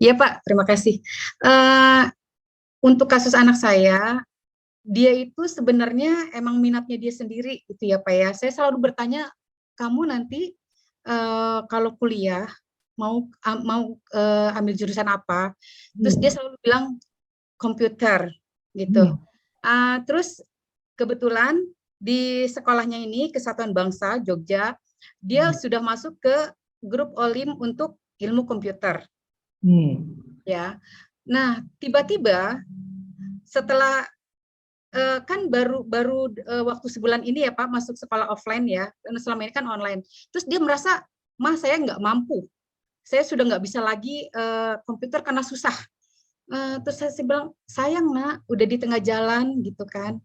Iya Pak, terima kasih. Eh, untuk kasus anak saya, dia itu sebenarnya emang minatnya dia sendiri gitu ya Pak ya. Saya selalu bertanya, kamu nanti kalau kuliah mau ambil jurusan apa? Terus dia Hmm. selalu bilang komputer gitu. Hmm. Terus kebetulan di sekolahnya ini Kesatuan Bangsa Jogja, dia Hmm. sudah masuk ke grup Olim untuk ilmu komputer Hmm. ya. Nah, tiba-tiba setelah kan baru baru waktu sebulan ini ya Pak masuk sekolah offline ya, karena selama ini kan online. Terus dia merasa, "Mah, saya nggak mampu. Saya sudah nggak bisa lagi komputer karena susah." Terus saya bilang, "Sayang nak, udah di tengah jalan gitu kan."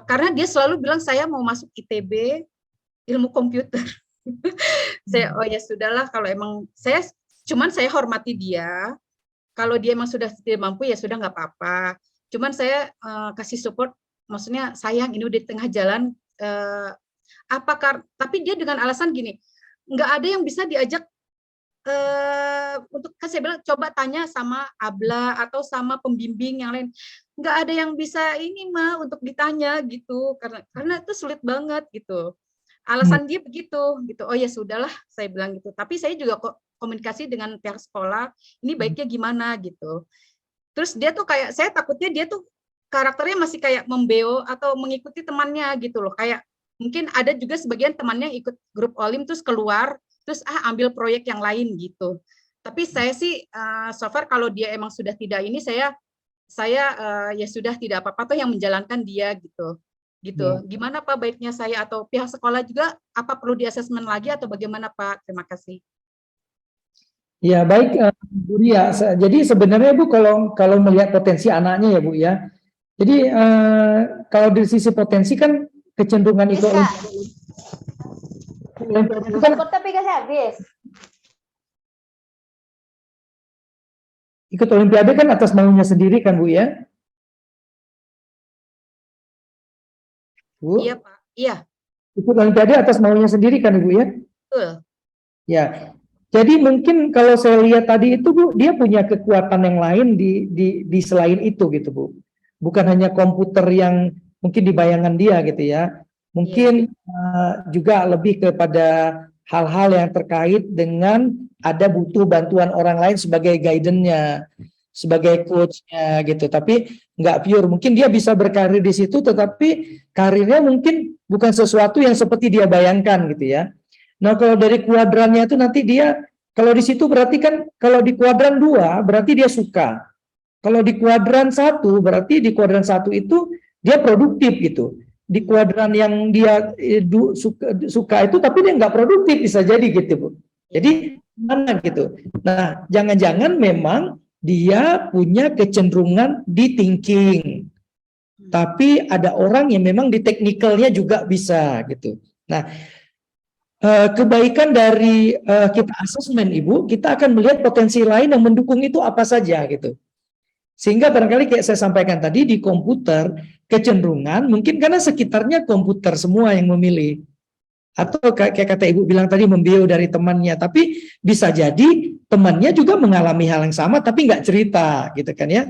Karena dia selalu bilang saya mau masuk ITB ilmu komputer. Saya, oh ya sudahlah, kalau emang saya hormati dia. Kalau dia emang sudah tidak mampu ya sudah nggak apa-apa. Cuman saya kasih support, maksudnya sayang ini udah di tengah jalan. Tapi dia dengan alasan gini, nggak ada yang bisa diajak untuk kan saya bilang coba tanya sama Abla atau sama pembimbing yang lain. Nggak ada yang bisa ini mah untuk ditanya gitu karena itu sulit banget gitu. Hmm. Alasan dia begitu gitu. Oh ya sudahlah saya bilang gitu. Tapi saya juga kok komunikasi dengan pihak sekolah, ini baiknya gimana gitu. Terus dia tuh kayak saya takutnya dia tuh karakternya masih kayak membeo atau mengikuti temannya gitu loh. Kayak mungkin ada juga sebagian temannya ikut grup Olim terus keluar terus ambil proyek yang lain gitu. Tapi saya sih so far kalau dia emang sudah tidak ini saya ya sudah tidak apa-apa tuh yang menjalankan dia gitu. Ya. Gitu. Gimana Pak baiknya saya atau pihak sekolah juga apa perlu di asesmen lagi atau bagaimana Pak? Terima kasih. Ya, baik, Bu Ria. Jadi sebenarnya Bu, kalau kalau melihat potensi anaknya ya Bu ya. Jadi kalau dari sisi potensi kan kecenderungan ikut Bisa. Olimpiade itu kan Kota tapi kasih habis. ikut Olimpiade kan atas maunya sendiri kan Bu ya. Iya Bu, Pak. Iya, ikut Olimpiade atas maunya sendiri kan Ibu ya. betul. Ya. Jadi mungkin kalau saya lihat tadi itu Bu, dia punya kekuatan yang lain di selain itu gitu Bu. Bukan hanya komputer yang mungkin di bayangan dia gitu ya. Iya. Mungkin juga lebih kepada hal-hal yang terkait dengan ada butuh bantuan orang lain sebagai guidance-nya, sebagai coach-nya gitu. Tapi nggak pure. Mungkin dia bisa berkarir di situ, tetapi karirnya mungkin bukan sesuatu yang seperti dia bayangkan gitu ya. Nah, kalau dari kuadrannya itu nanti dia, kalau di situ berarti kan, kalau di kuadran 2 berarti dia suka. Kalau di kuadran 1 berarti di kuadran 1 itu dia produktif gitu. Di kuadran yang dia suka itu tapi dia nggak produktif bisa jadi gitu Bu. Jadi mana gitu. Nah, jangan-jangan memang dia punya kecenderungan di thinking. Tapi ada orang yang memang di teknikalnya juga bisa gitu. Nah, kebaikan dari kita asesmen Ibu, kita akan melihat potensi lain yang mendukung itu apa saja gitu. Sehingga barangkali kayak saya sampaikan tadi di komputer, kecenderungan mungkin karena sekitarnya komputer semua yang memilih. Atau kayak kata Ibu bilang tadi membeo dari temannya, tapi bisa jadi temannya juga mengalami hal yang sama tapi nggak cerita gitu kan ya.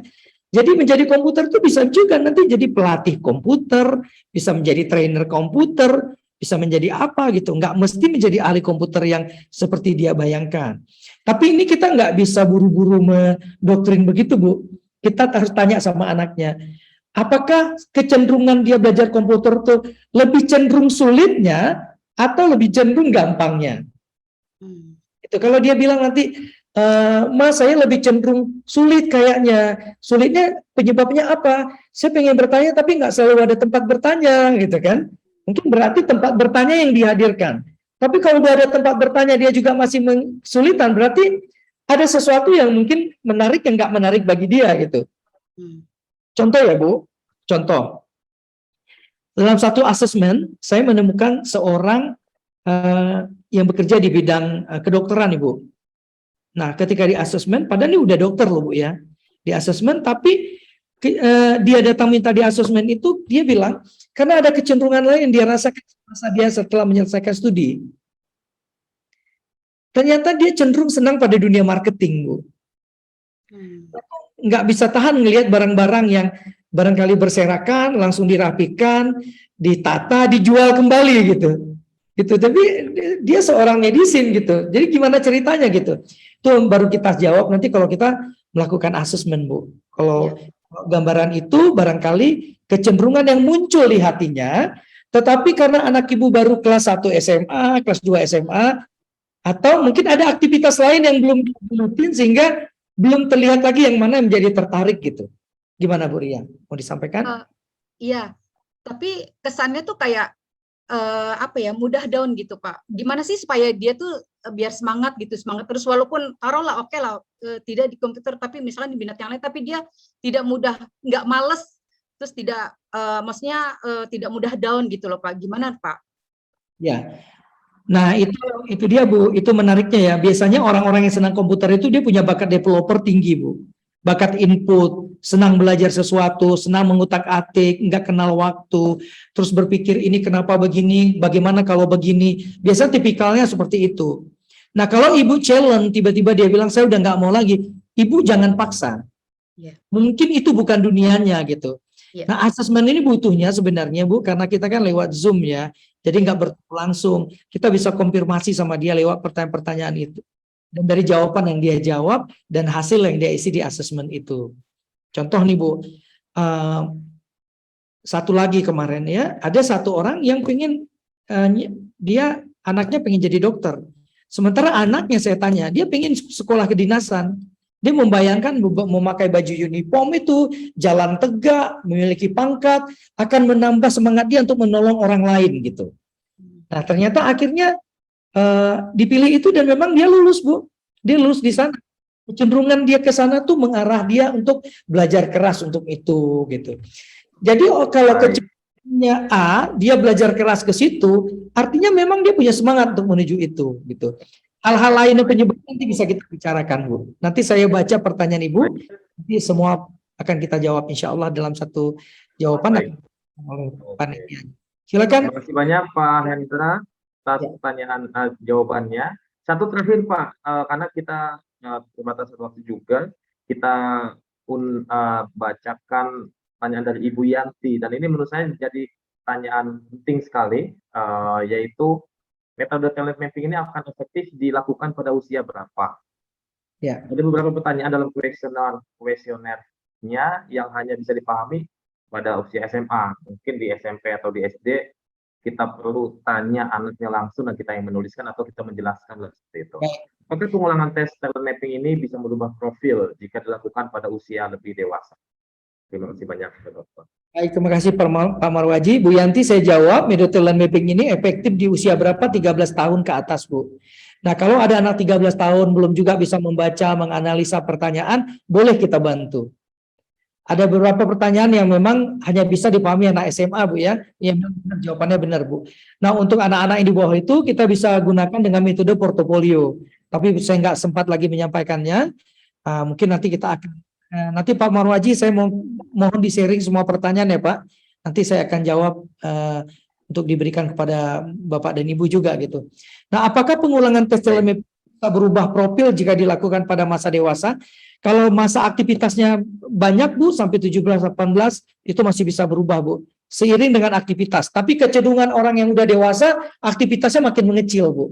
Jadi menjadi komputer itu bisa juga nanti jadi pelatih komputer, bisa menjadi trainer komputer, bisa menjadi apa gitu. Nggak mesti menjadi ahli komputer yang seperti dia bayangkan. Tapi ini kita nggak bisa buru-buru mendoktrin begitu Bu. Kita harus tanya sama anaknya. Apakah kecenderungan dia belajar komputer itu lebih cenderung sulitnya atau lebih cenderung gampangnya? Itu kalau dia bilang nanti, Mas saya lebih cenderung sulit kayaknya. Sulitnya penyebabnya apa? Saya pengen bertanya tapi nggak selalu ada tempat bertanya gitu kan. Mungkin berarti tempat bertanya yang dihadirkan. Tapi kalau ada tempat bertanya dia juga masih kesulitan, berarti ada sesuatu yang mungkin menarik yang nggak menarik bagi dia gitu. Contoh ya Bu, contoh. Dalam satu asesmen, saya menemukan seorang yang bekerja di bidang kedokteran Ibu. Nah, ketika di asesmen, padahal ini udah dokter loh Bu ya, di asesmen, tapi dia datang minta di asesmen itu, dia bilang, karena ada kecenderungan lain yang dia rasakan masa dia setelah menyelesaikan studi. Ternyata dia cenderung senang pada dunia marketing Bu. Nggak bisa tahan ngelihat barang-barang yang barangkali berserakan, langsung dirapikan, ditata, dijual kembali gitu. Gitu. Tapi dia seorang medisin gitu. Jadi gimana ceritanya gitu? Itu baru kita jawab nanti kalau kita melakukan asesmen, Bu. Kalau gambaran itu barangkali kecenderungan yang muncul di hatinya, tetapi karena anak ibu baru kelas 1 SMA, kelas 2 SMA, atau mungkin ada aktivitas lain yang belum rutin sehingga belum terlihat lagi yang mana yang menjadi tertarik gitu. Gimana Bu Ria? Mau disampaikan? Iya, tapi kesannya tuh kayak apa ya, mudah down gitu Pak. Gimana sih supaya dia tuh biar semangat gitu, semangat terus walaupun taruhlah oke lah tidak di komputer tapi misalnya di minat yang lain, tapi dia tidak mudah, nggak males, terus tidak maksudnya tidak mudah down gitu loh Pak. Gimana Pak? Ya. Nah, itu dia Bu, itu menariknya ya. Biasanya orang-orang yang senang komputer itu dia punya bakat developer tinggi, Bu. Bakat input, senang belajar sesuatu, senang mengutak-atik, enggak kenal waktu, terus berpikir ini kenapa begini, bagaimana kalau begini. Biasa tipikalnya seperti itu. Nah, kalau Ibu challenge, tiba-tiba dia bilang saya udah nggak mau lagi, Ibu jangan paksa. Mungkin itu bukan dunianya gitu. Nah, asesmen ini butuhnya sebenarnya Bu, karena kita kan lewat Zoom ya, jadi nggak bertemu langsung. Kita bisa konfirmasi sama dia lewat pertanyaan-pertanyaan itu. Dan dari jawaban yang dia jawab dan hasil yang dia isi di asesmen itu. Contoh nih Bu, satu lagi kemarin ya, ada satu orang yang pengen dia anaknya pengen jadi dokter. Sementara anaknya saya tanya, dia pengen sekolah kedinasan. Dia membayangkan memakai baju uniform itu, jalan tegak, memiliki pangkat, akan menambah semangat dia untuk menolong orang lain gitu. Nah ternyata akhirnya dipilih itu dan memang dia lulus Bu. Dia lulus di sana. Kecenderungan dia ke sana tuh mengarah dia untuk belajar keras untuk itu gitu. Jadi kalau kecenderungannya A, dia belajar keras ke situ, artinya memang dia punya semangat untuk menuju itu gitu. Hal-hal lain yang penyebab nanti bisa kita bicarakan Bu. Nanti saya baca pertanyaan Ibu, nanti semua akan kita jawab insya Allah dalam satu jawaban oleh panitia. Silakan. Terima kasih banyak Pak Hendra atas pertanyaan jawabannya. Satu terakhir Pak, karena kita terbatas waktu juga, kita bacakan pertanyaan dari Ibu Yanti, dan ini menurut saya menjadi pertanyaan penting sekali, yaitu metode talent mapping ini akan efektif dilakukan pada usia berapa? Ya. Ada beberapa pertanyaan dalam kuesionernya yang hanya bisa dipahami pada usia SMA. Mungkin di SMP atau di SD kita perlu tanya anaknya langsung dan kita yang menuliskan atau kita menjelaskan seperti itu. Apakah pengulangan tes talent mapping ini bisa merubah profil jika dilakukan pada usia lebih dewasa? Terima kasih banyak, Dokter. Baik, terima kasih Pak Marwaji. Bu Yanti, saya jawab, metode talent mapping ini efektif di usia berapa? 13 tahun ke atas, Bu. Nah, kalau ada anak 13 tahun belum juga bisa membaca, menganalisa pertanyaan, boleh kita bantu. Ada beberapa pertanyaan yang memang hanya bisa dipahami anak SMA, Bu ya. Yang jawabannya benar, Bu. Nah, untuk anak-anak yang di bawah itu, kita bisa gunakan dengan metode portofolio. Tapi saya nggak sempat lagi menyampaikannya. Mungkin nanti kita akan nanti Pak Marwaji, saya mohon di-sharing semua pertanyaan ya Pak. Nanti saya akan jawab untuk diberikan kepada Bapak dan Ibu juga gitu. Nah, apakah pengulangan tes talent mapping bisa berubah profil jika dilakukan pada masa dewasa? Kalau masa aktivitasnya banyak Bu, sampai 17-18, itu masih bisa berubah Bu. Seiring dengan aktivitas. Tapi kecenderungan orang yang udah dewasa, aktivitasnya makin mengecil Bu.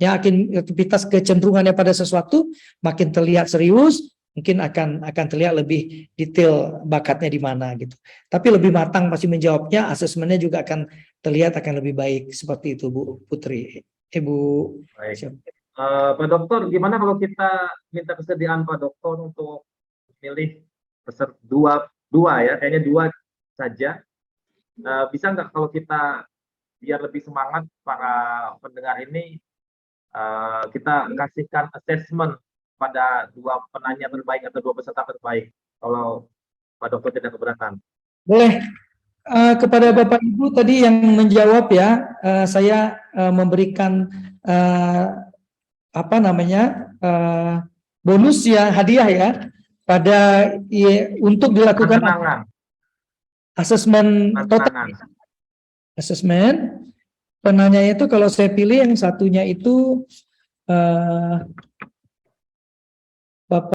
Ya, aktivitas kecenderungannya pada sesuatu makin terlihat serius, mungkin akan terlihat lebih detail bakatnya di mana gitu. Tapi lebih matang pasti menjawabnya, asesmennya juga akan terlihat akan lebih baik seperti itu Bu Putri. Ibu. Baik. Pak Dokter, gimana kalau kita minta kesediaan Pak Dokter untuk pilih peserta dua ya, kayaknya dua saja. Bisa nggak kalau kita biar lebih semangat para pendengar ini, kita kasihkan assessment pada dua penanya terbaik atau dua peserta terbaik, kalau Pak Dokter tidak keberatan? Boleh. Kepada Bapak Ibu tadi yang menjawab ya, saya memberikan bonus ya, hadiah ya, pada untuk dilakukan asesmen total. Asesmen penanya itu kalau saya pilih yang satunya itu Bapak